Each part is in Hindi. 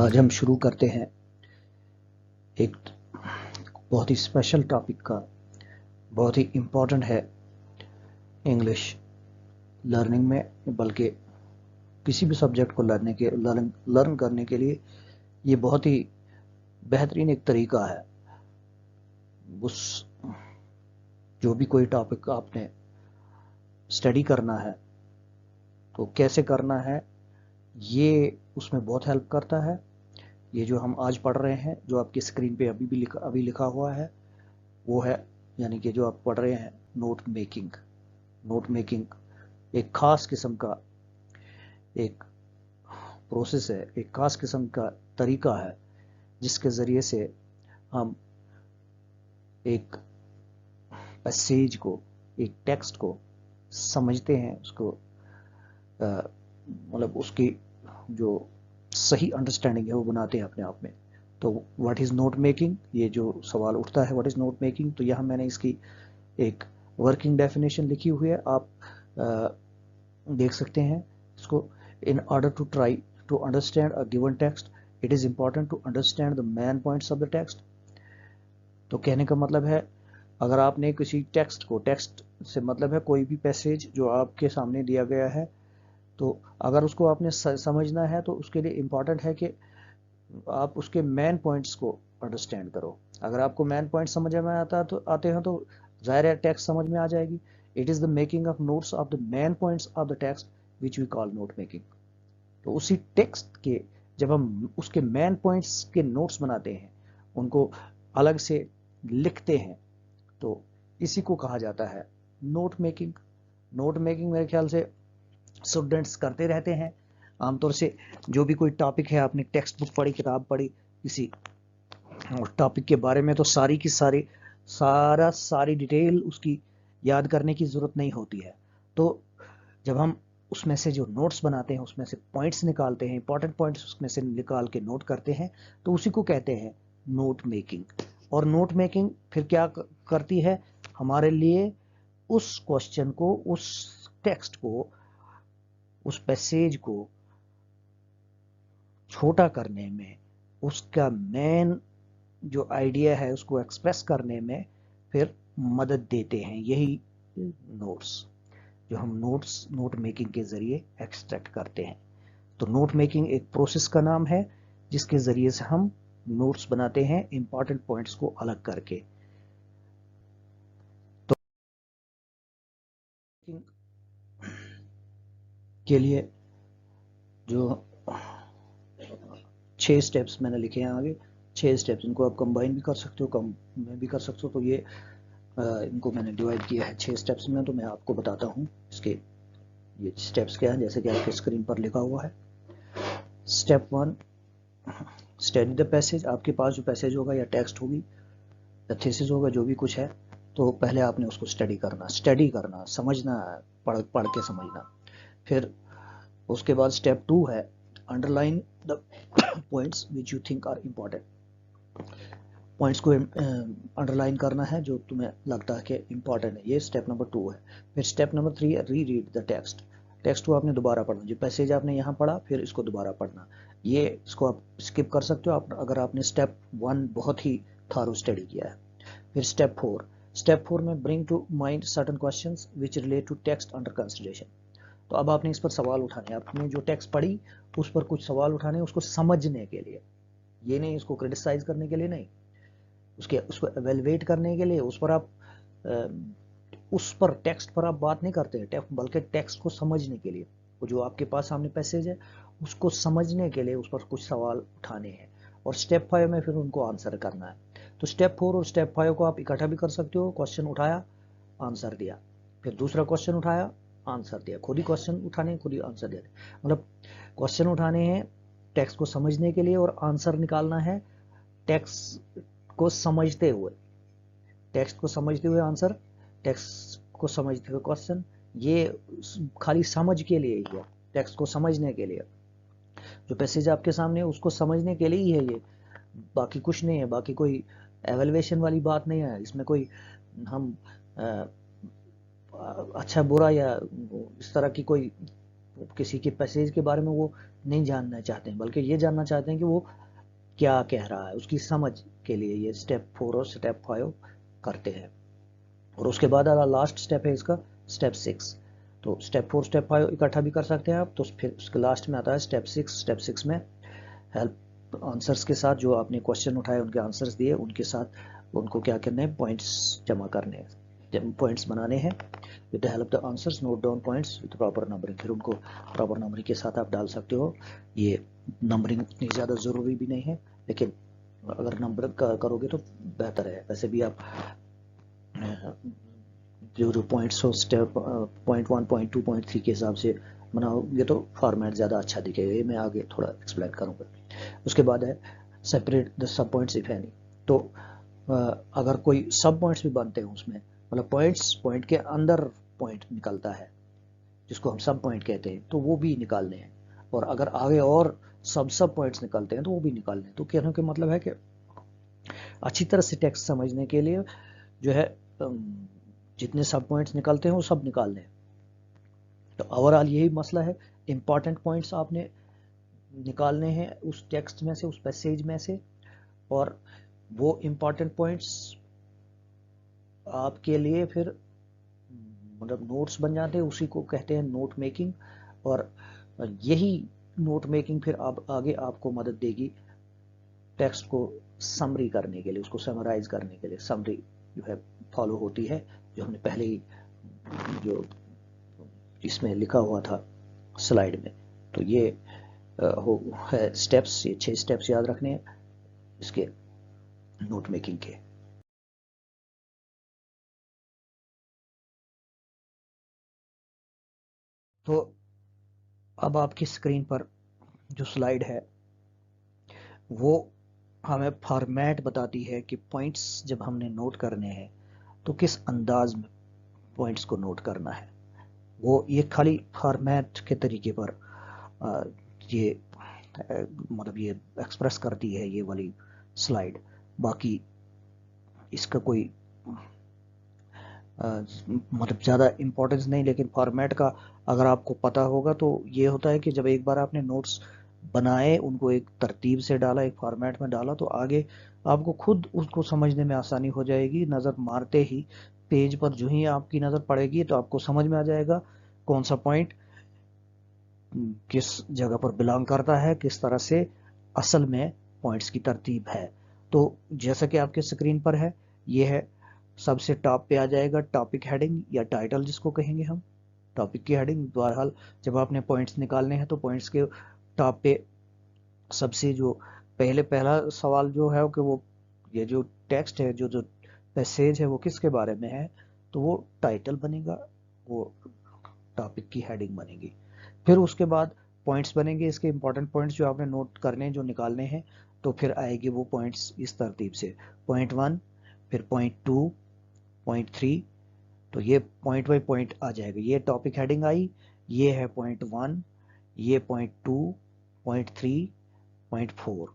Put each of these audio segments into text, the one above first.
आज हम शुरू करते हैं एक बहुत ही स्पेशल टॉपिक का। बहुत ही इम्पोर्टेंट है इंग्लिश लर्निंग में, बल्कि किसी भी सब्जेक्ट को लर्न करने के लिए ये बहुत ही बेहतरीन एक तरीका है। उस जो भी कोई टॉपिक आपने स्टडी करना है तो कैसे करना है, ये उसमें बहुत हेल्प करता है। ये जो हम आज पढ़ रहे हैं, जो आपकी स्क्रीन पे अभी लिखा हुआ है, वो है, यानी कि जो आप पढ़ रहे हैं, नोट मेकिंग एक खास किस्म का एक प्रोसेस है, एक खास किस्म का तरीका है, जिसके ज़रिए से हम एक पैसेज को, एक टेक्स्ट को समझते हैं, उसको मतलब उसकी जो सही अंडरस्टैंडिंग है वो बनाते हैं अपने आप में। तो व्हाट इज़ नोट मेकिंग, ये जो सवाल उठता है व्हाट इज़ नोट मेकिंग, तो यहाँ मैंने इसकी एक वर्किंग डेफिनेशन लिखी हुई है, आप देख सकते हैं इसको। In order to try to understand a given text, it is important to understand the main points of the text. तो कहने का मतलब है, अगर आपने किसी टेक्स्ट से मतलब है कोई भी पैसेज जो आपके सामने दिया गया है, तो अगर उसको आपने समझना है तो उसके लिए इम्पॉर्टेंट है कि आप उसके मेन पॉइंट्स को अंडरस्टैंड करो। अगर आपको मेन पॉइंट समझ में आते हैं तो ज़ाहिर है टेक्स्ट समझ में आ जाएगी। It is the making of notes of the main points of the text which we call note making. तो उसी टेक्स्ट के जब हम उसके मेन पॉइंट्स के नोट्स बनाते हैं, उनको अलग से लिखते हैं, तो इसी को कहा जाता है नोट मेकिंग। नोट मेकिंग मेरे ख्याल से स्टूडेंट्स करते रहते हैं आमतौर से। जो भी कोई टॉपिक है, आपने टेक्स्ट बुक पढ़ी, किताब पढ़ी किसी टॉपिक के बारे में, तो सारी की सारी डिटेल उसकी याद करने की ज़रूरत नहीं होती है। तो जब हम उसमें से जो नोट्स बनाते हैं, उसमें से पॉइंट्स निकालते हैं, इंपॉर्टेंट पॉइंट्स उसमें से निकाल के नोट करते हैं, तो उसी को कहते हैं नोट मेकिंग। और नोट मेकिंग फिर क्या करती है हमारे लिए, उस क्वेश्चन को, उस टेक्स्ट को, उस पैसेज को छोटा करने में, उसका मेन जो आइडिया है उसको एक्सप्रेस करने में फिर मदद देते हैं यही नोट्स, जो हम नोट मेकिंग के ज़रिए एक्सट्रैक्ट करते हैं। तो नोट मेकिंग एक प्रोसेस का नाम है जिसके ज़रिए से हम नोट्स बनाते हैं इंपॉर्टेंट पॉइंट्स को अलग करके। तो के लिए जो 6 स्टेप्स मैंने लिखे हैं आगे, 6 स्टेप्स, इनको आप कंबाइन भी कर सकते हो, कम में भी कर सकते हो। तो ये इनको मैंने डिवाइड किया है 6 स्टेप्स में। तो मैं आपको बताता हूँ इसके ये स्टेप्स क्या हैं, जैसे कि आपके स्क्रीन पर लिखा हुआ है। Step 1, study the passage. आपके पास जो पैसेज होगा या टेक्स्ट होगी या थीसिस होगा, जो भी कुछ है, तो पहले आपने उसको स्टडी करना, समझना, पढ़ के समझना। फिर उसके बाद स्टेप 2 है underline the points which you think are important. Points को अंडरलाइन करना है जो तुम्हें लगता है कि इम्पॉर्टेंट है, ये स्टेप नंबर 2 है। फिर स्टेप नंबर 3 है री रीड द टेक्स्ट को आपने दोबारा पढ़ना, जो पैसेज आपने यहाँ पढ़ा फिर इसको दोबारा पढ़ना। ये इसको आप स्किप कर सकते हो अगर आपने स्टेप 1 बहुत ही थारो स्टडी किया है। फिर स्टेप 4 में bring to mind certain questions which relate to text under consideration. तो अब आपने इस पर सवाल उठाने, आपने जो टेक्स्ट पढ़ी उस पर कुछ सवाल उठाने, उसको समझने के लिए, ये नहीं उसको क्रिटिसाइज करने के लिए नहीं, उसको एवेलुएट करने के लिए। उस पर टेक्स्ट पर आप बात नहीं करते हैं, बल्कि टेक्स्ट को समझने के लिए, वो जो आपके पास सामने पैसेज है उसको समझने के लिए उस पर कुछ सवाल उठाने हैं। और स्टेप 5 में फिर उनको आंसर करना है। तो स्टेप 4 और स्टेप 5 को आप इकट्ठा भी कर सकते हो। क्वेश्चन उठाया, आंसर दिया, फिर दूसरा क्वेश्चन उठाया, आंसर दिया, खुद ही क्वेश्चन उठाने, खुद ही आंसर देने। मतलब क्वेश्चन उठाने हैं टेक्स्ट को समझने के लिए, और आंसर निकालना है टेक्स्ट को समझते हुए, आंसर, टेक्स्ट को समझते हुए क्वेश्चन। ये खाली समझ के लिए ही है, टेक्स्ट को समझने के लिए, जो पैसेज आपके सामने है उसको समझने के लिए ही है ये, बाकी कुछ नहीं है। बाकी कोई एवेल्युएशन वाली बात नहीं है इसमें, कोई हम अच्छा बुरा या इस तरह की कोई किसी के पैसेज के बारे में वो नहीं जानना चाहते हैं, बल्कि ये जानना चाहते हैं कि वो क्या कह रहा है, उसकी समझ के लिए ये स्टेप 4 और स्टेप 5 करते हैं। और उसके बाद लास्ट स्टेप है इसका स्टेप 6। तो स्टेप 4 स्टेप 5 इकट्ठा भी कर सकते हैं आप। तो फिर उसके लास्ट में आता है स्टेप 6। स्टेप 6 में हेल्प आंसर्स के साथ, जो आपने क्वेश्चन उठाए उनके आंसर्स दिए, उनके साथ उनको क्या करना है, पॉइंट्स जमा करने हैं, पॉइंट्स बनाने हैं। With the help the answers note down points with proper numbering. फिर उनको प्रॉपर नंबरिंग के साथ आप डाल सकते हो। ये नंबरिंग उतनी ज़्यादा ज़रूरी भी नहीं है, लेकिन अगर नंबर करोगे तो बेहतर है। वैसे भी आप जो पॉइंट्स हो स्टेप पॉइंट 1 पॉइंट 2 पॉइंट 3 के हिसाब से बनाओगे तो फॉर्मेट ज़्यादा अच्छा दिखेगा। ये मैं आगे थोड़ा एक्सप्लेन करूँगा। उसके बाद है separate the sub points if any. तो अगर कोई सब पॉइंट्स भी बनते हैं उसमें, मतलब पॉइंट के अंदर पॉइंट निकलता है जिसको हम सब पॉइंट कहते हैं, तो वो भी निकालने हैं। और अगर आगे और सब पॉइंट्स निकलते हैं तो वो भी निकालने हैं। तो कहने का मतलब है कि अच्छी तरह से टेक्स्ट समझने के लिए जो है जितने सब पॉइंट्स निकलते हैं वो सब निकालने हैं। तो ओवरऑल यही मसला है। इंपॉर्टेंट पॉइंट्स आपने निकालने हैं उस टेक्स्ट में से, उस पैसेज में से। और वो इंपॉर्टेंट पॉइंट्स आपके लिए फिर मतलब नोट्स बन जाते हैं, उसी को कहते हैं नोट मेकिंग। और यही नोट मेकिंग फिर आप आगे आपको मदद देगी टेक्स्ट को समरी करने के लिए, उसको समराइज करने के लिए। समरी जो है फॉलो होती है, जो हमने पहले ही जो इसमें लिखा हुआ था स्लाइड में। तो ये हो है स्टेप्स, ये 6 स्टेप्स याद रखने हैं इसके नोट मेकिंग के। तो अब आपकी स्क्रीन पर जो स्लाइड है वो हमें फॉर्मेट बताती है कि पॉइंट्स जब हमने नोट करने हैं तो किस अंदाज में पॉइंट्स को नोट करना है। वो ये खाली फॉर्मेट के तरीके पर ये मतलब ये एक्सप्रेस करती है ये वाली स्लाइड। बाकी इसका कोई मतलब ज़्यादा इम्पोर्टेंस नहीं, लेकिन फॉर्मेट का अगर आपको पता होगा तो ये होता है कि जब एक बार आपने नोट्स बनाए, उनको एक तरतीब से डाला, एक फॉर्मेट में डाला, तो आगे आपको खुद उसको समझने में आसानी हो जाएगी। नज़र मारते ही पेज पर जो ही आपकी नज़र पड़ेगी तो आपको समझ में आ जाएगा कौन सा पॉइंट किस जगह पर बिलोंग करता है, किस तरह से असल में पॉइंट्स की तरतीब है। तो जैसा कि आपके स्क्रीन पर है, ये है सबसे टॉप पे आ जाएगा टॉपिक हेडिंग या टाइटल जिसको कहेंगे हम। टॉपिक की हेडिंग बहरहाल जब आपने पॉइंट्स निकालने हैं तो पॉइंट्स के टॉप पे सबसे जो पहला सवाल जो है कि वो ये जो टेक्स्ट है, जो जो पैसेज है वो किसके बारे में है, तो वो टाइटल बनेगा, वो टॉपिक की हेडिंग बनेगी। फिर उसके बाद पॉइंट्स बनेंगे, इसके इंपॉर्टेंट पॉइंट्स जो आपने नोट करने हैं, जो निकालने हैं। तो फिर आएगी वो पॉइंट्स इस तरतीब से, पॉइंट 1, फिर पॉइंट 2, पॉइंट 3। तो ये पॉइंट बाई पॉइंट आ जाएगा। ये टॉपिक हेडिंग आई, ये है पॉइंट 1, ये पॉइंट 2, पॉइंट 3, पॉइंट 4।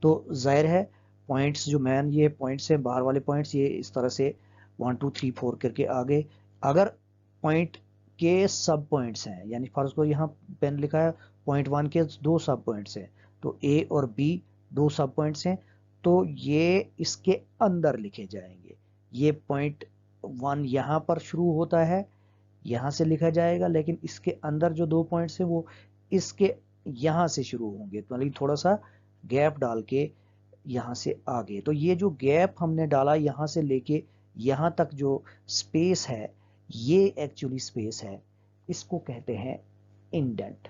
तो जाहिर है पॉइंट्स जो मैन ये पॉइंट्स हैं, बाहर वाले पॉइंट्स, ये इस तरह से 1 2 3 4 करके आगे। अगर पॉइंट के सब पॉइंट्स हैं, यानी फर्ज को यहाँ पेन लिखा है पॉइंट 1 के 2 सब पॉइंट्स हैं, तो ए और बी 2 सब पॉइंट्स हैं, तो ये इसके अंदर लिखे जाएंगे। ये पॉइंट 1 यहाँ पर शुरू होता है, यहाँ से लिखा जाएगा, लेकिन इसके अंदर जो 2 पॉइंट्स हैं वो इसके यहाँ से शुरू होंगे, तो मतलब थोड़ा सा गैप डाल के यहाँ से आगे। तो ये जो गैप हमने डाला यहाँ से लेके यहाँ तक जो स्पेस है, ये एक्चुअली स्पेस है, इसको कहते हैं इंडेंट।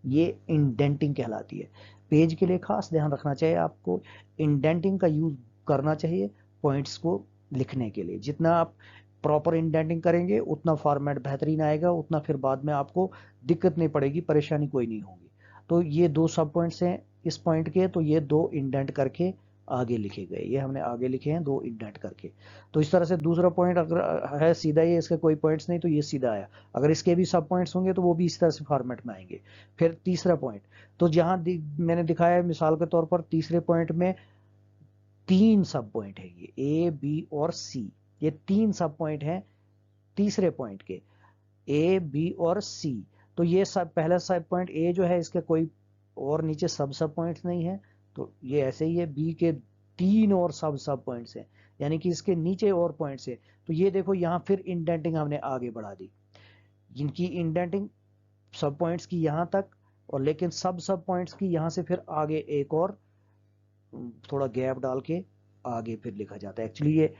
ये इंडेंटिंग कहलाती है। पेज के लिए खास ध्यान रखना चाहिए आपको, इंडेंटिंग का यूज करना चाहिए पॉइंट्स को लिखने के लिए। जितना आप प्रॉपर इंडेंटिंग करेंगे उतना फॉर्मेट बेहतरीन आएगा, उतना फिर बाद में आपको दिक्कत नहीं पड़ेगी, परेशानी कोई नहीं होगी। तो ये 2 सब पॉइंट्स हैं इस पॉइंट के, तो ये 2 इंडेंट करके आगे लिखे गए, ये हमने आगे लिखे हैं 2 इंडेंट करके। तो इस तरह से दूसरा पॉइंट अगर है सीधा, ये इसके कोई पॉइंट्स नहीं तो ये सीधा आया। अगर इसके भी सब पॉइंट्स होंगे तो वो भी इस तरह से फॉर्मेट में आएंगे। फिर तीसरा पॉइंट, तो जहां मैंने दिखाया है मिसाल के तौर पर, तीसरे पॉइंट में 3 सब पॉइंट है, ये ए बी और सी, ये 3 सब पॉइंट हैं तीसरे पॉइंट के, ए बी और सी। तो ये सब पहला सब पॉइंट ए जो है इसके कोई और नीचे सब सब पॉइंट्स नहीं है, तो ये ऐसे ही है। बी के 3 और सब सब पॉइंट्स हैं, यानी कि इसके नीचे और पॉइंट्स है। तो ये देखो यहाँ फिर इंडेंटिंग हमने आगे बढ़ा दी, इनकी इंडेंटिंग सब पॉइंट्स की यहाँ तक, और लेकिन सब सब पॉइंट्स की यहाँ से फिर आगे एक और थोड़ा गैप डाल के आगे फिर लिखा जाता है। एक्चुअली ये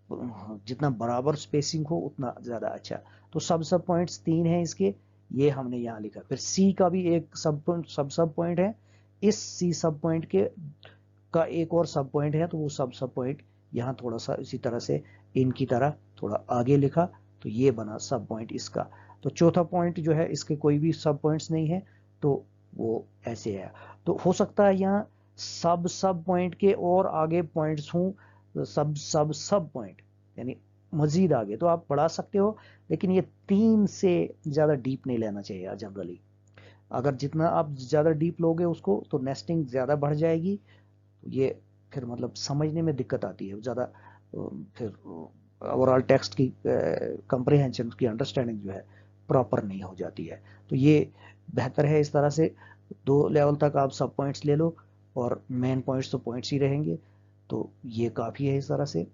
जितना बराबर स्पेसिंग हो उतना ज्यादा अच्छा। तो सब पॉइंट्स 3 हैं इसके, ये हमने यहाँ लिखा। फिर सी का भी एक सब पॉइंट है, इस सी सब पॉइंट के का एक और सब पॉइंट है, तो वो सब पॉइंट यहाँ थोड़ा सा इसी तरह से इनकी तरह थोड़ा आगे लिखा, तो ये बना सब पॉइंट इसका। तो चौथा पॉइंट जो है इसके कोई भी सब पॉइंट्स नहीं है, तो वो ऐसे है। तो हो सकता है यहाँ सब पॉइंट के और आगे पॉइंट्स हों, सब पॉइंट यानी मजीद आगे, तो आप बढ़ा सकते हो, लेकिन ये 3 से ज्यादा डीप नहीं लेना चाहिए जनरली। अगर जितना आप ज्यादा डीप लोगे उसको, तो नेस्टिंग ज्यादा बढ़ जाएगी, ये फिर मतलब समझने में दिक्कत आती है ज्यादा, फिर ओवरऑल टेक्स्ट की कंप्रीहेंशन की अंडरस्टैंडिंग जो है प्रॉपर नहीं हो जाती है। तो ये बेहतर है इस तरह से 2 लेवल तक आप सब पॉइंट्स ले लो, और मेन पॉइंट्स तो पॉइंट्स ही रहेंगे, तो ये काफ़ी है इस तरह से।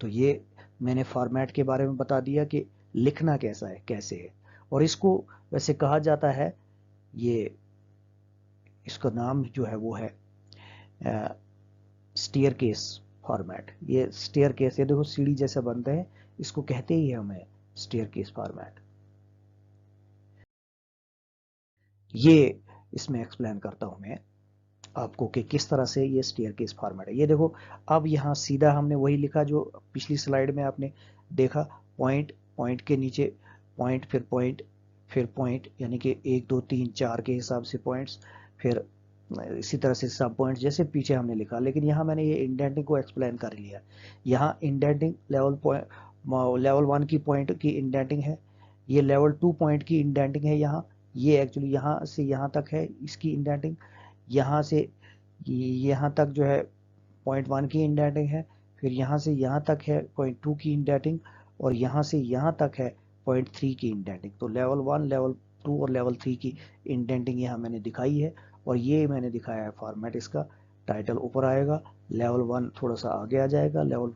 तो ये मैंने फॉर्मेट के बारे में बता दिया कि लिखना कैसा है, कैसे है। और इसको वैसे कहा जाता है, ये इसका नाम जो है वो है स्टेयर केस फॉर्मेट। ये स्टेयर केस, ये देखो सीढ़ी जैसा बनता है, इसको कहते ही है हमें स्टेयर केस फॉर्मेट। ये इसमें एक्सप्लेन करता हूं मैं आपको कि किस तरह से ये स्टेयर केस फॉर्मेट है। ये देखो, अब यहाँ सीधा हमने वही लिखा जो पिछली स्लाइड में आपने देखा। पॉइंट, पॉइंट के नीचे पॉइंट, फिर पॉइंट, फिर पॉइंट, यानी कि 1 2 3 4 के हिसाब से पॉइंट्स, फिर इसी तरह से सब पॉइंट्स जैसे पीछे हमने लिखा। लेकिन यहाँ मैंने ये इंडेंटिंग को एक्सप्लेन कर लिया। यहाँ इंडेंटिंग लेवल 1 की पॉइंट की इंडेंटिंग है, ये लेवल 2 पॉइंट की इंडेंटिंग है। यहाँ ये एक्चुअली यहाँ से यहाँ तक है इसकी इंडेंटिंग, यहाँ से यहाँ तक जो है पॉइंट 1 की इंडेंटिंग है, फिर यहाँ से यहाँ तक है पॉइंट 2 की इंडेंटिंग, और यहाँ से यहाँ तक है पॉइंट 3 की इंडेंटिंग। तो लेवल 1, लेवल 2 और लेवल 3 की इंडेंटिंग यहाँ मैंने दिखाई है, और ये मैंने दिखाया है फॉर्मेट इसका। टाइटल ऊपर आएगा, लेवल 1 थोड़ा सा आगे आ जाएगा, लेवल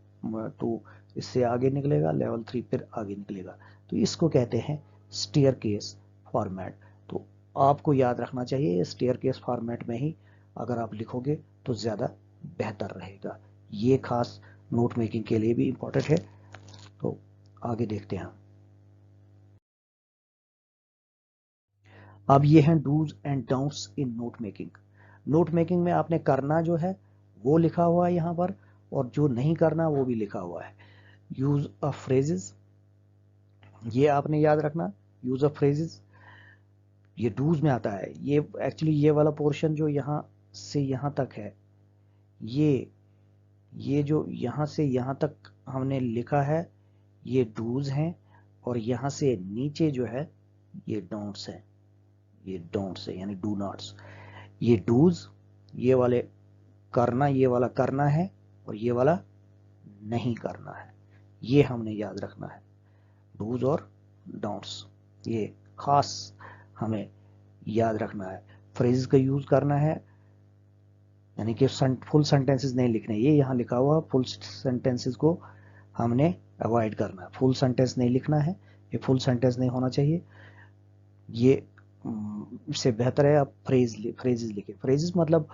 2 इससे आगे निकलेगा, लेवल 3 फिर आगे निकलेगा। तो इसको कहते हैं स्टेयर केस फॉर्मेट। तो आपको याद रखना चाहिए स्टेयर केस फॉर्मेट में ही अगर आप लिखोगे तो ज़्यादा बेहतर रहेगा। ये खास नोट मेकिंग के लिए भी इम्पोर्टेंट है। तो आगे देखते हैं। अब ये हैं do's and don'ts in note making. Note making में आपने करना जो है वो लिखा हुआ है यहाँ पर, और जो नहीं करना वो भी लिखा हुआ है। यूज ऑफ फ्रेजेस, ये आपने याद रखना। यूज ऑफ फ्रेजेस ये डूज में आता है। ये एक्चुअली ये वाला पोर्शन जो यहाँ से यहाँ तक है, ये जो यहाँ से यहाँ तक हमने लिखा है, ये डूज हैं, और यहाँ से नीचे जो है ये डोंट्स हैं। ये डोंट्स है यानी डू नॉट्स। ये डूज, ये वाले करना, ये वाला करना है, और ये वाला नहीं करना है। ये हमने याद रखना है, डूज और डोंट्स, ये खास हमें याद रखना है। फ्रेजेस का यूज करना है, यानी कि फुल सेंटेंसेस नहीं लिखने। ये यहाँ लिखा हुआ फुल सेंटेंसेस को हमने अवॉइड करना है। फुल सेंटेंस नहीं लिखना है, ये फुल सेंटेंस नहीं होना चाहिए। ये इससे बेहतर है आप फ्रेजेस लिखे। फ्रेजेस मतलब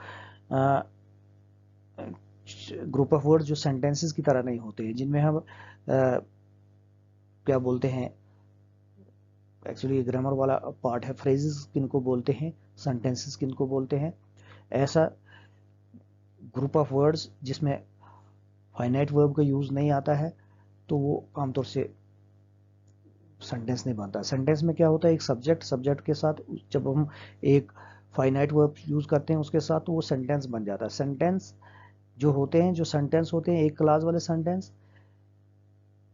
ग्रुप ऑफ वर्ड जो सेंटेंसेस की तरह नहीं होते हैं, जिनमें हम क्या बोलते हैं, एक्चुअली ग्रामर वाला पार्ट है। फ्रेजेस किनको बोलते हैं, सेंटेंसेस किनको बोलते हैं, ऐसा ग्रुप ऑफ वर्ड्स जिसमें फाइनाइट वर्ब का यूज नहीं आता है, तो वो आमतौर से सेंटेंस नहीं बनता। सेंटेंस में क्या होता है, एक सब्जेक्ट के साथ जब हम एक फाइनाइट वर्ब यूज करते हैं उसके साथ, तो वो सेंटेंस बन जाता है। सेंटेंस जो होते हैं, जो सेंटेंस होते हैं एक क्लास वाले सेंटेंस,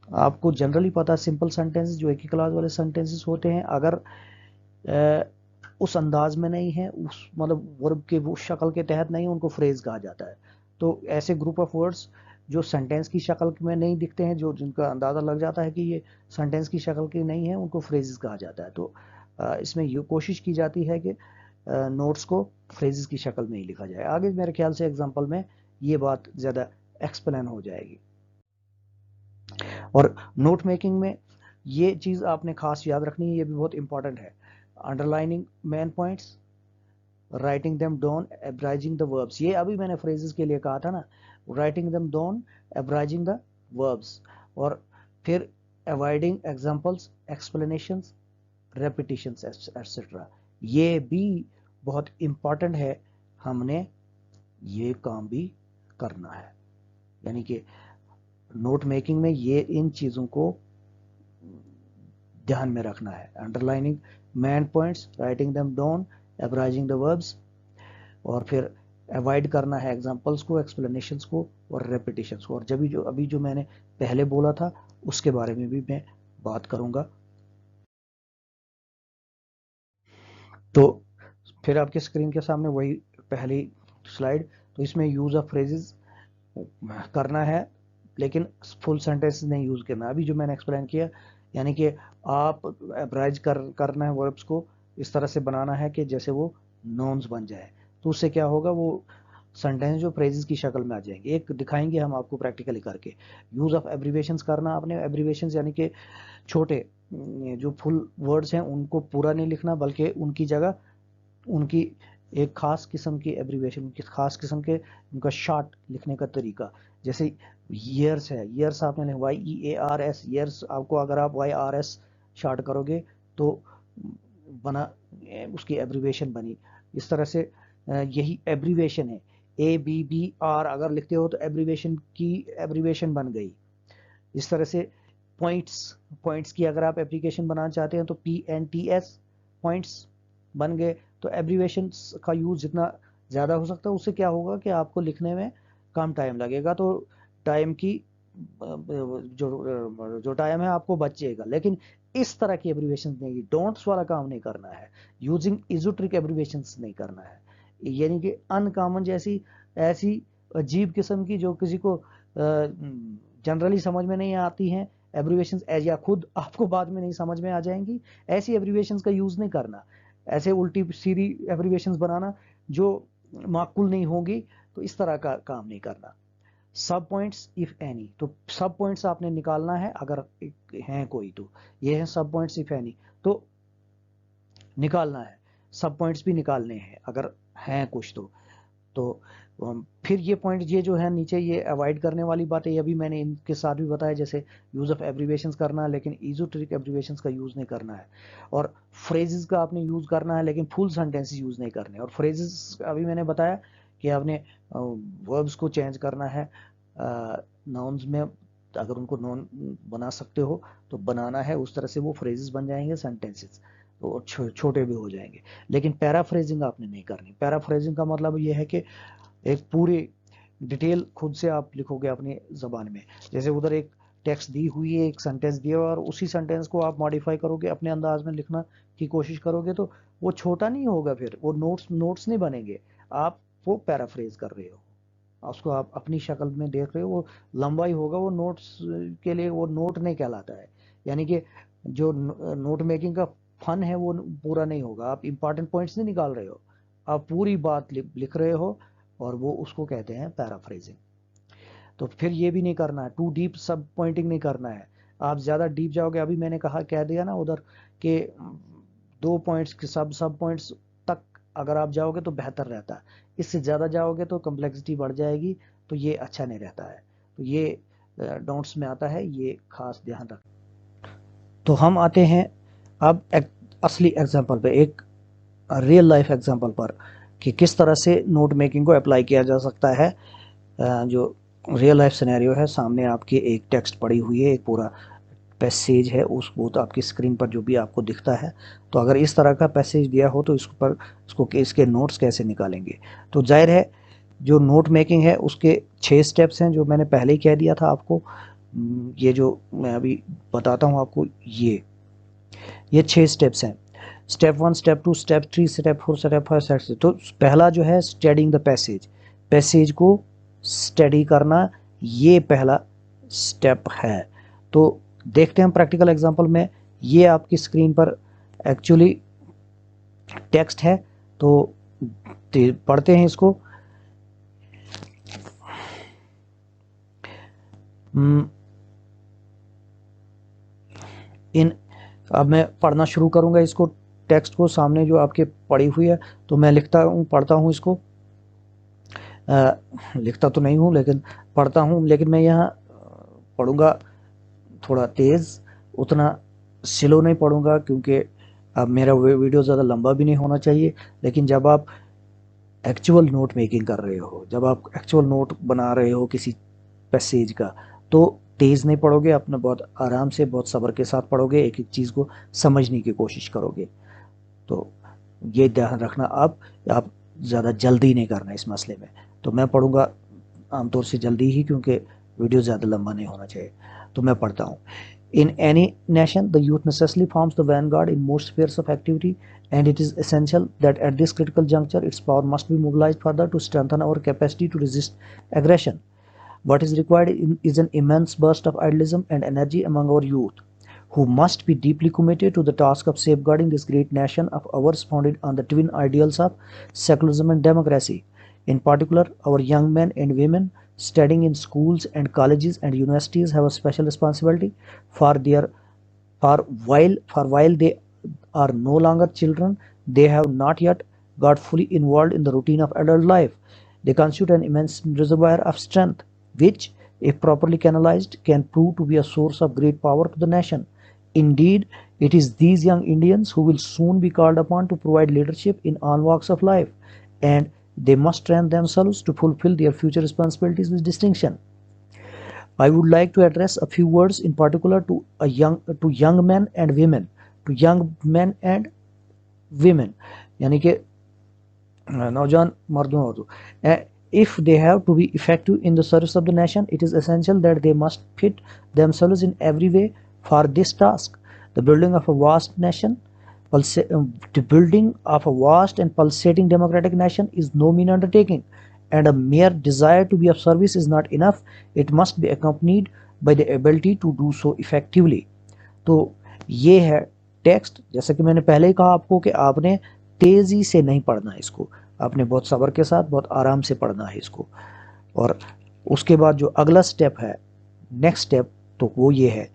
आपको जनरली पता है सिंपल सेंटेंसेस जो एक ही क्लास वाले सेंटेंसेस होते हैं, अगर उस अंदाज में नहीं है, उस मतलब वर्ब के वो शक्ल के तहत नहीं, उनको फ्रेज कहा जाता है। तो ऐसे ग्रुप ऑफ वर्ड्स जो सेंटेंस की शक्ल में नहीं दिखते हैं, जो जिनका अंदाजा लग जाता है कि ये सेंटेंस की शक्ल की नहीं है, उनको फ्रेजेस कहा जाता है। तो इसमें ये कोशिश की जाती है कि नोट्स को फ्रेजेस की शक्ल में ही लिखा जाए। आगे मेरे ख्याल से एग्जांपल में ये बात ज़्यादा एक्सप्लेन हो जाएगी। और नोट मेकिंग में ये चीज़ आपने खास याद रखनी है, ये भी बहुत इंपॉर्टेंट है। Underlining main points, writing them down, abridging the verbs. ये अभी मैंने फ्रेजेस के लिए कहा था ना, writing them down, abridging the verbs. और फिर avoiding examples, explanations, repetitions etcetera. ये भी बहुत इंपॉर्टेंट है, हमने ये काम भी करना है। यानी कि नोट मेकिंग में ये इन चीज़ों को ध्यान में रखना है। Underlining main points, writing them down, abridging the verbs, और फिर अवॉइड करना है एग्जांपल्स को, एक्सप्लेनेशंस को और रेपिटेशंस को। और जब भी जो अभी जो मैंने पहले बोला था उसके बारे में भी मैं बात करूंगा। तो फिर आपके स्क्रीन के सामने वही पहली स्लाइड। तो इसमें यूज ऑफ फ्रेजेस करना है, लेकिन फुल सेंटेंस नहीं यूज करना। अभी जो मैंने एक्सप्लेन किया, यानी कि आप अब्राइज करना है वर्ब्स को, इस तरह से बनाना है कि जैसे वो नोन्स बन जाए। तो उससे क्या होगा, वो सेंटेंस जो फ्रेजेस की शक्ल में आ जाएंगे। एक दिखाएंगे हम आपको प्रैक्टिकली करके। यूज ऑफ एब्रीविएशंस करना आपने। एब्रीविएशंस यानी कि छोटे जो फुल वर्ड्स हैं उनको पूरा नहीं लिखना, बल्कि उनकी जगह उनकी एक खास किस्म की एब्रीविएशन, उनकी खास किस्म के उनका शॉर्ट लिखने का तरीका। जैसे ईयर्स है, ईयर्स आपने YEARS, ईयर्स आपको अगर आप YRS शॉर्ट करोगे तो बना, उसकी एब्रीविएशन बनी। इस तरह से यही एब्रीविएशन है। ABBR अगर लिखते हो तो एब्रीविएशन की एब्रीविएशन बन गई। इस तरह से पॉइंट्स की अगर आप एप्लीकेशन बनाना चाहते हैं तो PNTS पॉइंट्स बन गए। तो एब्रीविएशन का यूज जितना ज़्यादा हो सकता है, उससे क्या होगा कि आपको लिखने में कम टाइम लगेगा, तो टाइम की जो टाइम है आपको बचेगा। लेकिन इस तरह की एब्रीविएशन नहीं, डोंट्स वाला काम नहीं करना है, यूजिंग इजोट्रिक एब्रीविएशन नहीं करना है। यानी कि अनकॉमन जैसी ऐसी अजीब किस्म की जो किसी को जनरली समझ में नहीं आती हैं एब्रीविएशंस, या खुद आपको बाद में नहीं समझ में आ जाएंगी, ऐसी एब्रीविएशंस का यूज नहीं करना। ऐसे उल्टी सीधी एब्रीविएशंस बनाना जो माकूल नहीं होगी, तो इस तरह का काम नहीं करना। सब पॉइंट्स इफ एनी, तो सब पॉइंट्स आपने निकालना है अगर हैं कोई, तो ये है सब पॉइंट्स इफ एनी, तो निकालना है। सब पॉइंट्स भी निकालने हैं अगर हैं कुछ तो फिर ये पॉइंट ये जो है नीचे, ये अवॉइड करने वाली बात है, ये अभी मैंने इनके साथ भी बताया, जैसे यूज ऑफ एब्रीविएशंस करना है लेकिन इजोटेरिक एब्रीविएशंस का यूज नहीं करना है। और फ्रेजेस का आपने यूज करना है लेकिन फुल सेंटेंसेस यूज नहीं करने। और फ्रेजेस अभी मैंने बताया कि आपने वर्ब्स को चेंज करना है नाउन्स में, अगर उनको नॉन बना सकते हो तो बनाना है, उस तरह से वो फ्रेजेस बन जाएंगे, सेंटेंसेस तो छोटे भी हो जाएंगे। लेकिन पैराफ्रेजिंग आपने नहीं करनी। पैराफ्रेजिंग का मतलब ये है कि एक पूरी डिटेल खुद से आप लिखोगे अपनी ज़बान में। जैसे उधर एक टेक्स्ट दी हुई है, एक सेंटेंस दिया और उसी सेंटेंस को आप मॉडिफाई करोगे, अपने अंदाज में लिखना की कोशिश करोगे, तो वो छोटा नहीं होगा, फिर वो नोट्स नहीं बनेंगे, आप वो पैराफ्रेज कर रहे हो, उसको आप अपनी शक्ल में देख रहे हो, वो लंबा ही होगा, वो नोट्स के लिए वो नोट नहीं कहलाता है। यानी कि जो नोट मेकिंग का फन है वो पूरा नहीं होगा। आप इंपॉर्टेंट पॉइंट्स नहीं निकाल रहे हो, आप पूरी बात लिख रहे हो, और वो उसको कहते हैं पैराफ्रेजिंग। तो फिर ये भी नहीं करना है, टू डीप सब पॉइंटिंग नहीं करना है। आप ज़्यादा डीप जाओगे, अभी मैंने कह दिया ना उधर के 2 पॉइंट्स के सब पॉइंट्स तक अगर आप जाओगे तो बेहतर रहता है। इससे ज़्यादा जाओगे तो कम्प्लेक्सिटी बढ़ जाएगी, तो ये अच्छा नहीं रहता है। तो ये डाउट्स में आता है, ये खास ध्यान रख। तो हम आते हैं अब असली एग्जाम्पल पे, एक रियल लाइफ एग्जाम्पल पर, कि किस तरह से नोट मेकिंग को अप्लाई किया जा सकता है। जो रियल लाइफ सिनेरियो है, सामने आपके एक टेक्स्ट पड़ी हुई है, एक पूरा पैसेज है, वो तो आपकी स्क्रीन पर जो भी आपको दिखता है। तो अगर इस तरह का पैसेज दिया हो तो इसके नोट्स कैसे निकालेंगे। तो जाहिर है जो नोट मेकिंग है उसके 6 स्टेप्स हैं, जो मैंने पहले ही कह दिया था आपको। ये जो मैं अभी बताता हूँ आपको, ये 6 स्टेप्स हैं। Step 1, step 2, step 3, step 4, step 5, step 6। तो पहला जो है स्टडिंग द पैसेज को स्टडी करना, ये पहला स्टेप है। तो देखते हैं प्रैक्टिकल एग्जांपल में। ये आपकी स्क्रीन पर एक्चुअली टेक्स्ट है तो पढ़ते हैं इसको। इन अब मैं पढ़ना शुरू करूंगा इसको, टेक्स्ट को सामने जो आपके पड़ी हुई है, तो मैं लिखता हूँ, पढ़ता हूँ इसको। लिखता तो नहीं हूँ लेकिन पढ़ता हूँ, लेकिन मैं यहाँ पढ़ूंगा थोड़ा तेज़, उतना स्लो नहीं पढ़ूंगा क्योंकि अब मेरा वीडियो ज़्यादा लंबा भी नहीं होना चाहिए। लेकिन जब आप एक्चुअल नोट मेकिंग कर रहे हो, जब आप एक्चुअल नोट बना रहे हो किसी पैसेज का, तो तेज़ नहीं पढ़ोगे, अपना बहुत आराम से बहुत सब्र के साथ पढ़ोगे, एक एक चीज़ को समझने की कोशिश करोगे। तो ये ध्यान रखना, आप ज़्यादा जल्दी नहीं करना इस मसले में। तो मैं पढ़ूंगा आमतौर से जल्दी ही, क्योंकि वीडियो ज़्यादा लंबा नहीं होना चाहिए। तो मैं पढ़ता हूँ। In any nation, the youth necessarily forms the vanguard in most spheres of activity, and it is essential that at this critical juncture, its power must be mobilized further to strengthen our capacity to resist aggression. What is required is an immense burst of idealism and energy among our youth, who must be deeply committed to the task of safeguarding this great nation of ours founded on the twin ideals of secularism and democracy. In particular, our young men and women studying in schools and colleges and universities have a special responsibility for their for while they are no longer children, they have not yet got fully involved in the routine of adult life. They constitute an immense reservoir of strength, which, if properly canalized, can prove to be a source of great power to the nation. Indeed, it is these young Indians who will soon be called upon to provide leadership in all walks of life, and they must train themselves to fulfill their future responsibilities with distinction. I would like to address a few words in particular to young men and women, to young men and women, यानी कि नौजवान मर्दों और if they have to be effective in the service of the nation, it is essential that they must fit themselves in every way for this task. The building of a vast nation, the building of a vast and pulsating democratic nation is no mean undertaking, and a mere desire to be of service is not enough. It must be accompanied by the ability to do so effectively. तो ये है टेक्स्ट। जैसा कि मैंने पहले ही कहा आपको कि आपने तेज़ी से नहीं पढ़ना है इसको, आपने बहुत सब्र के साथ बहुत आराम से पढ़ना है इसको। और उसके बाद जो अगला स्टेप है, नेक्स्ट स्टेप, तो वो ये है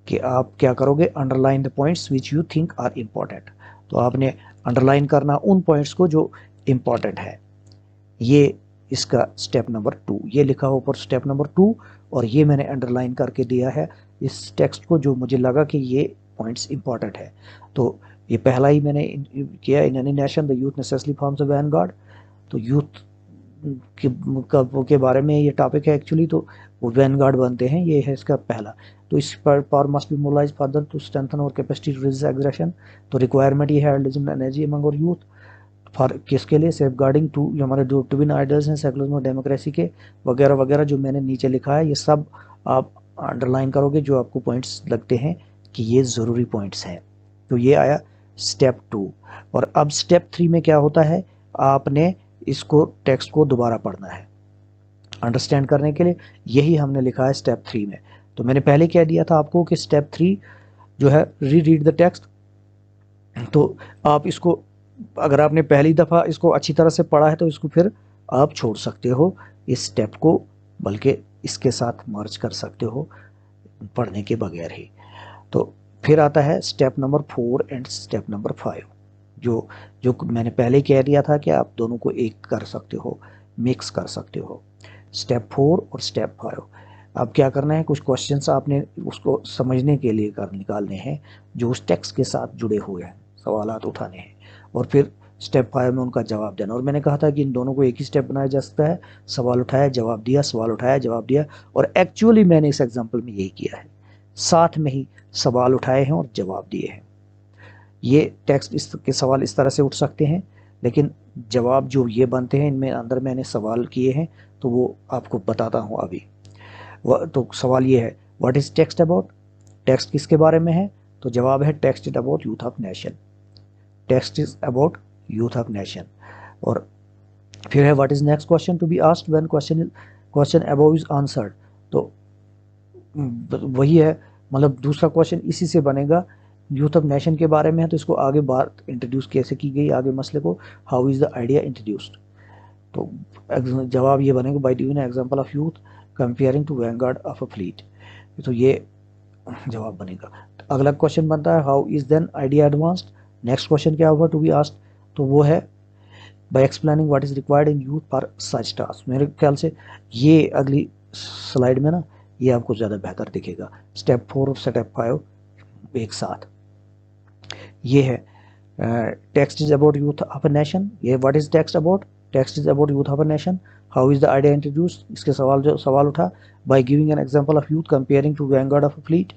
कि आप क्या करोगे, underline the points which you think are important. तो आपने अंडरलाइन करना उन पॉइंट्स को जो इम्पॉर्टेंट है। ये इसका स्टेप नंबर 2, ये लिखा हो ऊपर स्टेप नंबर 2, और ये मैंने अंडरलाइन करके दिया है इस टेक्स्ट को, जो मुझे लगा कि ये पॉइंट्स इंपॉर्टेंट है। तो ये पहला ही मैंने किया, in any nation the youth necessarily forms a Vanguard. तो यूथ के बारे में ये टॉपिक है एक्चुअली, तो वो वैनगार्ड बनते हैं, ये है इसका पहला। तो इस पर power must be mobilised further to strengthen और कैपेसिटी टू रेजिस्ट एग्रेशन। तो रिक्वायरमेंट ये है एल्डिज्म एनर्जी अमंग और यूथ, फॉर किसके लिए, सेफ गार्डिंग टू, जो हमारे जो ट्विन आइडल्स हैं सेकुलरिज्म और डेमोक्रेसी के, वगैरह वगैरह जो मैंने नीचे लिखा है, ये सब आप अंडरलाइन करोगे जो आपको पॉइंट्स लगते हैं कि ये ज़रूरी पॉइंट्स हैं। तो ये आया स्टेप 2। और अब स्टेप 3 में क्या होता है, आपने इसको टेक्स्ट को दोबारा पढ़ना है अंडरस्टैंड करने के लिए। यही हमने लिखा है स्टेप 3 में। तो मैंने पहले क्या दिया था आपको कि स्टेप 3 जो है री रीड द टेक्स्ट। तो आप इसको, अगर आपने पहली दफ़ा इसको अच्छी तरह से पढ़ा है तो इसको फिर आप छोड़ सकते हो इस स्टेप को, बल्कि इसके साथ मर्ज कर सकते हो पढ़ने के बगैर ही। तो फिर आता है step number 4 and step number 5, जो मैंने पहले कह दिया था कि आप दोनों को एक कर सकते हो, मिक्स कर सकते हो, स्टेप 4 और स्टेप 5। अब क्या करना है, कुछ क्वेश्चंस आपने उसको समझने के लिए निकालने हैं जो उस टेक्स्ट के साथ जुड़े हुए हैं, सवालात उठाने हैं, और फिर स्टेप 5 में उनका जवाब देना। और मैंने कहा था कि इन दोनों को एक ही स्टेप बनाया जा सकता है, सवाल उठाया जवाब दिया, सवाल उठाया जवाब दिया, और एक्चुअली मैंने इस एग्जाम्पल में यही किया है, साथ में ही सवाल उठाए हैं और जवाब दिए हैं। ये टेक्स्ट इसके सवाल इस तरह से उठ सकते हैं, लेकिन जवाब जो ये बनते हैं इनमें अंदर मैंने सवाल किए हैं, तो वो आपको बताता हूँ अभी। तो सवाल ये है, what is text about, text किसके बारे में है, तो जवाब है text is about youth of nation, text is about youth of nation. और फिर है what is next question to be asked when question above is answered. तो वही है, मतलब दूसरा क्वेश्चन इसी से बनेगा यूथ ऑफ नेशन के बारे में है, तो इसको आगे बात इंट्रोड्यूस कैसे की गई आगे मसले को, how is the idea introduced. तो जवाब ये बनेगा by giving example of youth comparing to vanguard of a fleet. तो ये जवाब बनेगा। अगला क्वेश्चन बनता है how is then idea advanced. Next question क्या होगा टू बी आस्क्ड, तो वो है by explaining what is required in youth for such task. मेरे ख्याल से ये अगली स्लाइड में ना ये आपको ज़्यादा बेहतर दिखेगा। स्टेप 4 और स्टेप 5 एक साथ। ये है text is about youth of a nation. ये what is text about, text is about youth of a nation. How is the idea introduce, इसके सवाल उठा by giving an example of youth comparing to vanguard of a fleet.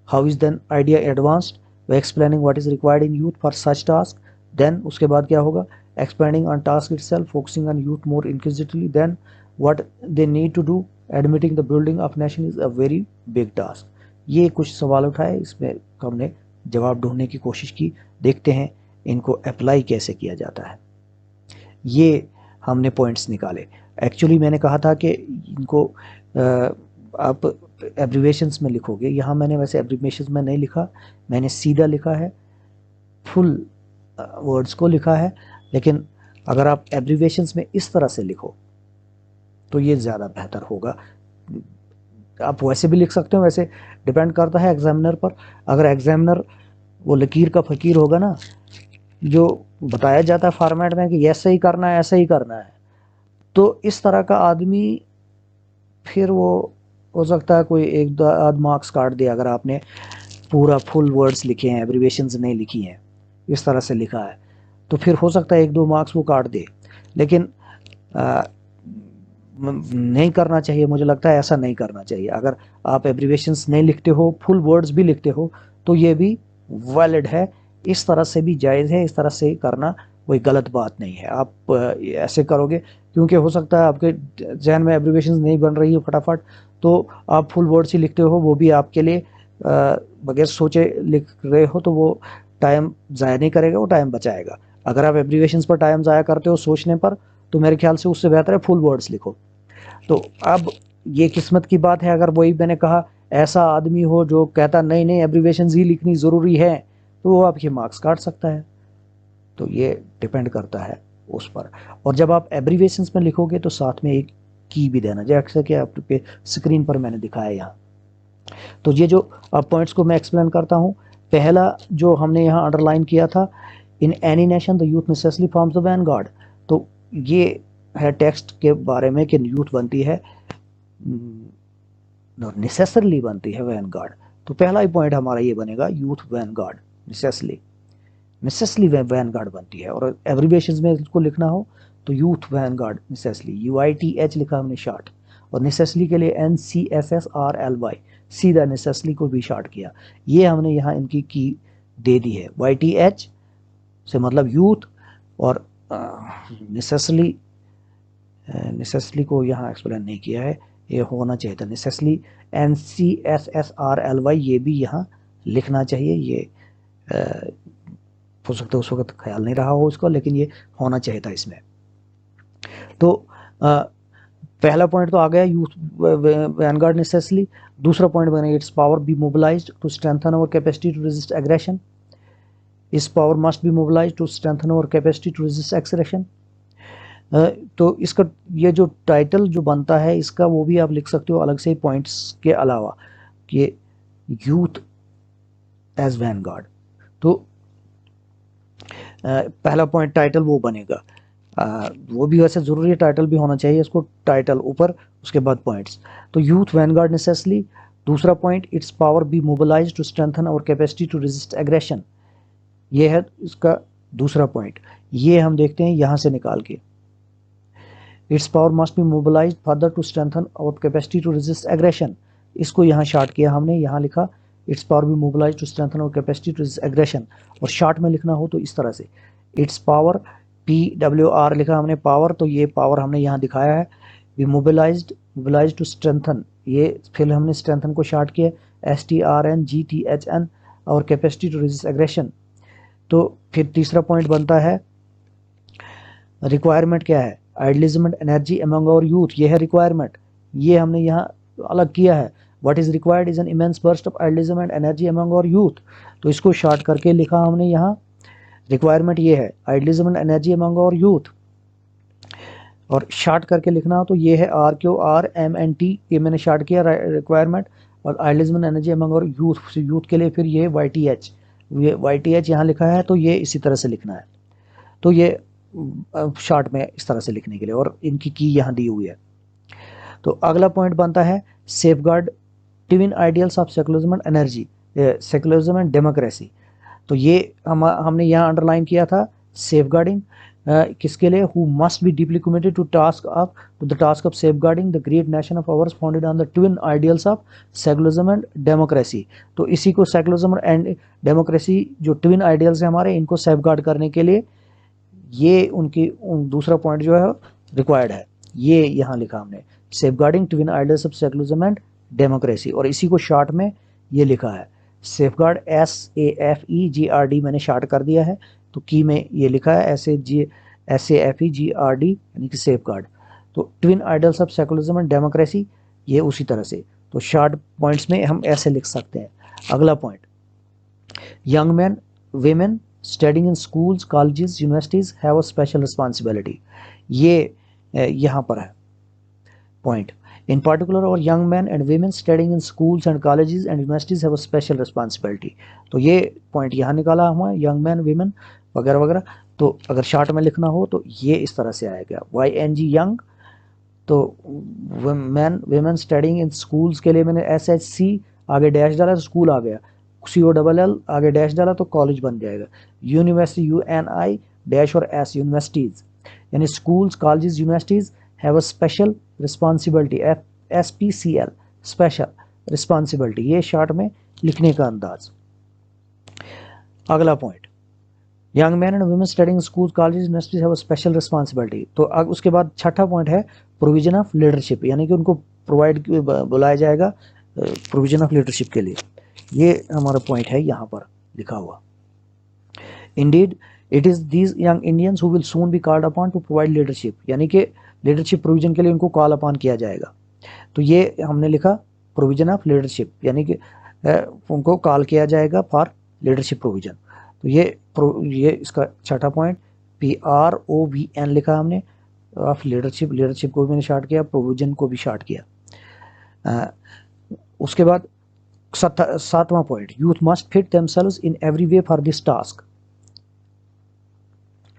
How is then idea advanced by explaining what is required in youth for such task. Then उसके बाद क्या होगा, expanding on task itself, focusing on youth more inquisitively, then what they need to do, admitting the building of nation is a very big task. ये कुछ सवाल उठाए, इसमें हमने जवाब ढूंढने की कोशिश की। देखते हैं इनको अप्लाई कैसे किया जाता है। ये हमने पॉइंट्स निकाले। एक्चुअली मैंने कहा था कि इनको आप एब्रीवेशंस में लिखोगे, यहाँ मैंने वैसे एब्रीवेशंस में नहीं लिखा, मैंने सीधा लिखा है, फुल वर्ड्स को लिखा है। लेकिन अगर आप एब्रीवेशंस में इस तरह से लिखो तो ये ज़्यादा बेहतर होगा। आप वैसे भी लिख सकते हो, वैसे डिपेंड करता है एग्जामिनर पर। अगर एग्जामिनर वो लकीर का फ़कीर होगा ना, जो बताया जाता है फॉर्मेट में कि ऐसे ही करना है ऐसे ही करना है, तो इस तरह का आदमी फिर वो हो सकता है कोई एक दो आध मार्क्स काट दे अगर आपने पूरा फुल वर्ड्स लिखे हैं, एब्रीवेशंस नहीं लिखी हैं, इस तरह से लिखा है, तो फिर हो सकता है एक दो मार्क्स वो काट दे। लेकिन नहीं करना चाहिए, मुझे लगता है ऐसा नहीं करना चाहिए। अगर आप एब्रीवेशंस नहीं लिखते हो, फुल वर्ड्स भी लिखते हो, तो ये भी वैलिड है, इस तरह से भी जायज़ है। इस तरह से करना कोई गलत बात नहीं है। आप ऐसे करोगे क्योंकि हो सकता है आपके जहन में एब्रीवेशंस नहीं बन रही हो फटाफट, तो आप फुल वर्ड्स ही लिखते हो, वो भी आपके लिए बगैर सोचे लिख रहे हो, तो वो टाइम ज़ाया नहीं करेगा, वो टाइम बचाएगा। अगर आप एब्रीवेशंस पर टाइम ज़ाया करते हो सोचने पर, तो मेरे ख्याल से उससे बेहतर है फुल वर्ड्स लिखो। तो अब ये किस्मत की बात है, अगर वही मैंने कहा ऐसा आदमी हो जो कहता नहीं नहीं एब्रीवेशंस ही लिखनी ज़रूरी है, तो वो आपके मार्क्स काट सकता है। तो ये डिपेंड करता है उस पर। और जब आप एब्रीवेशंस में लिखोगे तो साथ में एक की भी देना, जैसे कि आपके स्क्रीन पर मैंने दिखाया यहाँ। तो ये जो पॉइंट्स को मैं एक्सप्लेन करता हूँ। पहला जो हमने यहाँ अंडरलाइन किया था, in any nation the youth necessarily forms the Vanguard. तो ये है टेक्स्ट के बारे में कि यूथ बनती है, नेसेसरली बनती है वैनगार्ड। तो पहला ही पॉइंट हमारा ये बनेगा, यूथ वैनगार्ड नेसेसरली वैनगार्ड बनती है। और एब्रीवेशंस में इसको लिखना हो तो यूथ वैनगार्ड नेसेसरली, UITH लिखा हमने शॉर्ट, और नेसेसरली के लिए NCSSRLY, सीधा नेसेसरली को भी शॉर्ट किया। ये हमने यहाँ इनकी की दे दी है। YTH से मतलब यूथ, और नेसेसरली को यहाँ एक्सप्लेन नहीं किया है, ये होना चाहिए था नेसेसरली। NCSSRLY ये भी यहाँ लिखना चाहिए। ये हो सकता है उस वक्त ख्याल नहीं रहा हो उसको, लेकिन ये होना चाहिए था इसमें। तो पहला पॉइंट तो आ गया, यूथ वैनगार्ड नेसेसरली। दूसरा पॉइंट बनेगा, its power be mobilised to strengthen our capacity to resist aggression. इस power must be mobilised to strengthen our capacity to resist aggression. तो इसका ये जो टाइटल जो बनता है इसका, वो भी आप लिख सकते हो अलग से पॉइंट्स के अलावा, कि यूथ एज वैनगार्ड। तो पहला पॉइंट टाइटल वो बनेगा। वो भी वैसे ज़रूरी है, टाइटल भी होना चाहिए, इसको टाइटल ऊपर, उसके बाद पॉइंट्स। तो यूथ वैनगार्ड नेसेसरली। दूसरा point, its power be mobilised to strengthen our capacity to resist aggression. ये है इसका दूसरा पॉइंट। ये हम देखते हैं यहाँ से निकाल के, its power must be mobilised further to strengthen our capacity to resist aggression. इसको यहाँ शार्ट किया हमने, यहाँ लिखा its power be mobilised to strengthen our capacity to resist aggression. और शॉर्ट में लिखना हो तो इस तरह से, इट्स पावर, PWR लिखा हमने पावर, तो ये पावर हमने यहाँ दिखाया है। बी मोबिलाइज्ड टू स्ट्रेंथन, ये फिर हमने स्ट्रेंथन को शॉर्ट किया, STRNGTHN, और कैपेसिटी टू रेजिस्ट एग्रेशन। तो फिर तीसरा पॉइंट बनता है, रिक्वायरमेंट क्या है, idealism and energy among our youth, ये है रिक्वायरमेंट। ये हमने यहाँ अलग किया है, what is required is an immense burst of idealism and energy among और यूथ। तो इसको शॉर्ट करके लिखा हमने यहाँ, रिक्वायरमेंट ये है आइडियलिज्म एंड एनर्जी अमंग और यूथ, और शॉर्ट करके लिखना हो तो ये है RQRMNT, ये मैंने शॉर्ट किया रिक्वायरमेंट, और आइडियलिज्म एंड एनर्जी अमंग और यूथ, यूथ के लिए फिर ये YTH, ये YTH यहाँ लिखा है तो ये इसी तरह से लिखना है। तो ये शॉर्ट में इस तरह से लिखने के लिए, और इनकी की यहाँ दी हुई है। तो अगला पॉइंट बनता है safeguard twin ideals of secularism and energy, secularism and democracy. तो ये हमने यहाँ अंडरलाइन किया था सेफगार्डिंग किसके लिए, who must be deeply committed to the task of safeguarding the great nation of ours founded on the twin ideals of secularism and democracy. तो इसी को सेकुलरिज्म एंड डेमोक्रेसी जो ट्विन आइडियल्स है हमारे, इनको सेफगार्ड करने के लिए ये दूसरा पॉइंट जो है रिक्वायर्ड है, ये यहाँ लिखा हमने safeguarding twin ideals of secularism and democracy, और इसी को शॉर्ट में ये लिखा है सेफगार्ड SAFEGRD, मैंने शॉर्ट कर दिया है। तो की में ये लिखा है SAFEGRD यानी कि सेफगार्ड। तो twin ideals of secularism and democracy ये उसी तरह से, तो शॉर्ट पॉइंट्स में हम ऐसे लिख सकते हैं। अगला point, young man women studying in schools colleges universities have a special responsibility, ये यहाँ पर है point. In particular, our young men and women studying in schools and colleges and universities have a special responsibility। तो ये पॉइंट यहाँ निकाला हमारे young men, women वगैरह वगैरह। तो अगर शॉर्ट में लिखना हो तो ये इस तरह से आएगा YNG young, तो men women studying in schools के लिए मैंने SHC आगे डैश डाला तो स्कूल आ गया, COLL आगे डैश डाला तो कॉलेज बन जाएगा, यूनिवर्सिटी UNI डैश और S यूनिवर्सिटीज, यानी schools colleges universities have a special responsibility, SPCL special responsibility, ये शॉर्ट में लिखने का अंदाज। अगला point, young man and women studying school college universities have a special responsibility. तो अब उसके बाद छठा पॉइंट है प्रोविजन ऑफ लीडरशिप, यानी कि उनको प्रोवाइड बुलाया जाएगा प्रोविजन ऑफ लीडरशिप के लिए, ये हमारा पॉइंट है यहाँ पर लिखा हुआ। Indeed it is these young Indians who will soon be called upon two provide leadership, यानी कि लीडरशिप प्रोविजन के लिए उनको कॉल अपॉन किया जाएगा। तो ये हमने लिखा प्रोविजन ऑफ लीडरशिप, यानी कि उनको कॉल किया जाएगा फॉर लीडरशिप प्रोविजन। तो ये इसका छठा पॉइंट PROVN लिखा हमने ऑफ लीडरशिप, लीडरशिप को भी मैंने शॉर्ट किया, प्रोविजन को भी शॉर्ट किया। उसके बाद सातवां point, youth must fit themselves in every way for this task.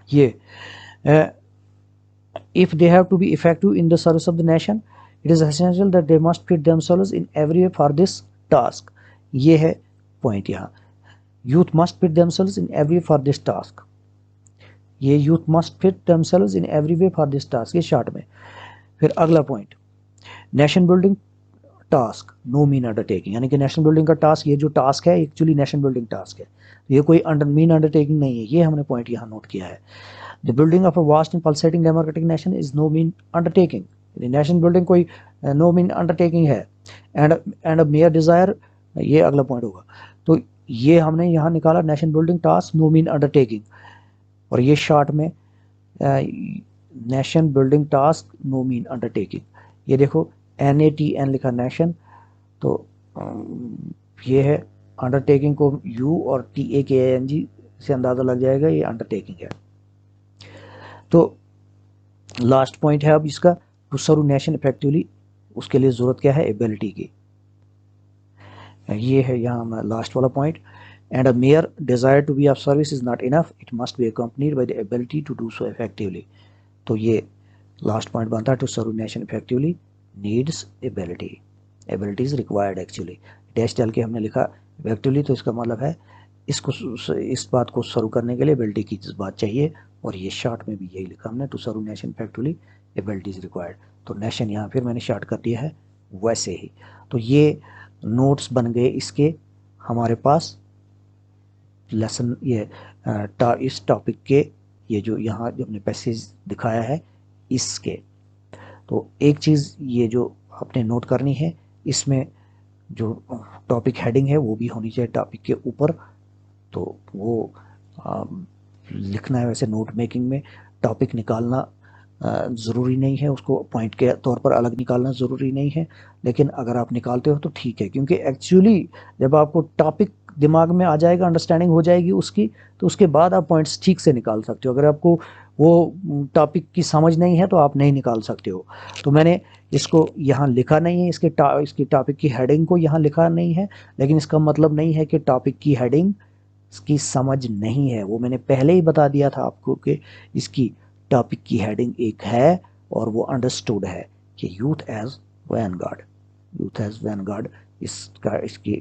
ये if they have to be effective in the service of the nation, it is essential that they must fit themselves in every way for this task। ये है पॉइंट यहाँ, youth must fit themselves in every way for this task, ये youth must fit themselves in every way for this task, ये शॉर्ट में। फिर अगला point, nation building task no mean undertaking, यानी कि नेशन बिल्डिंग का टास्क, ये जो टास्क है एक्चुअली नेशन बिल्डिंग टास्क है, ये कोई मीन अंडरटेकिंग नहीं है, ये हमने पॉइंट यहाँ नोट किया है। The building of a vast and pulsating democratic nation is no mean undertaking। Nation building कोई नो मीन अंडरटेकिंग है, एंड अ मेयर डिजायर, ये अगला पॉइंट होगा। तो ये हमने यहाँ निकाला nation building task no mean undertaking, और ये शॉर्ट में nation building task no mean undertaking, ये देखो NATN लिखा नेशन, तो ये है अंडरटेकिंग को U और TAKING से अंदाजा लग जाएगा ये अंडरटेकिंग है। तो लास्ट पॉइंट है अब इसका, टू सर्व नेशन इफेक्टिवली, उसके लिए जरूरत क्या है, एबिलिटी की, ये है यहाँ लास्ट वाला point. And a mere desire to be of service is not enough, it must be accompanied by the ability to do so effectively. तो ये लास्ट पॉइंट बनता है, to serve nation effectively needs ability, ability is required actually, dash डाल के हमने लिखा इफेक्टिवली, तो इसका मतलब है इसको, इस बात को सर्व करने के लिए एबिलिटी की बात चाहिए, और ये शॉर्ट में भी यही लिखा हमने, to serve nation effectively ability is required. तो नेशन यहाँ फिर मैंने शॉर्ट कर दिया है वैसे ही। तो ये नोट्स बन गए इसके हमारे पास लेसन, ये इस टॉपिक के, ये जो यहाँ जो हमने पैसेज दिखाया है इसके। तो एक चीज़ ये जो आपने नोट करनी है, इसमें जो टॉपिक हेडिंग है वो भी होनी चाहिए टॉपिक के ऊपर, तो वो लिखना है। वैसे नोट मेकिंग में टॉपिक निकालना ज़रूरी नहीं है, उसको पॉइंट के तौर पर अलग निकालना ज़रूरी नहीं है, लेकिन अगर आप निकालते हो तो ठीक है, क्योंकि एक्चुअली जब आपको टॉपिक दिमाग में आ जाएगा, अंडरस्टैंडिंग हो जाएगी उसकी, तो उसके बाद आप पॉइंट्स ठीक से निकाल सकते हो। अगर आपको वो टॉपिक की समझ नहीं है तो आप नहीं निकाल सकते हो। तो मैंने इसको यहाँ लिखा नहीं है, इसकी टॉपिक की हेडिंग को यहाँ लिखा नहीं है, लेकिन इसका मतलब नहीं है कि टॉपिक की हेडिंग इसकी समझ नहीं है। वो मैंने पहले ही बता दिया था आपको कि इसकी टॉपिक की हेडिंग एक है और वो अंडरस्टूड है कि youth as vanguard. Youth as vanguard इसकी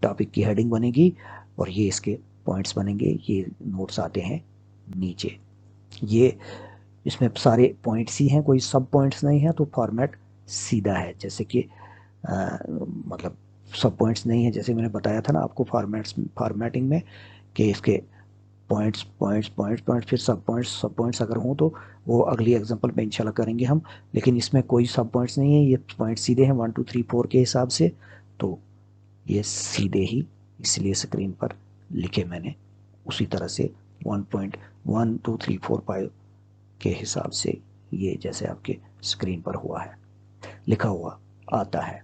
टॉपिक की हेडिंग बनेगी और ये इसके पॉइंट्स बनेंगे। ये नोट्स आते हैं नीचे। ये इसमें सारे पॉइंट्स ही हैं, कोई सब पॉइंट्स नहीं है, तो फॉर्मेट सीधा है। जैसे कि मतलब सब पॉइंट्स नहीं है, जैसे मैंने बताया था ना आपको फॉर्मेटिंग में कि इसके पॉइंट्स पॉइंट्स पॉइंट्स पॉइंट्स फिर सब पॉइंट्स अगर हों तो वो अगली एग्जांपल में इंशाल्लाह करेंगे हम। लेकिन इसमें कोई सब पॉइंट्स नहीं है, ये पॉइंट्स सीधे हैं 1 2 3 4 के हिसाब से। तो ये सीधे ही इसलिए स्क्रीन पर लिखे मैंने, उसी तरह से 1.1 2 3 4 5 के हिसाब से ये जैसे आपके स्क्रीन पर हुआ है लिखा हुआ आता है।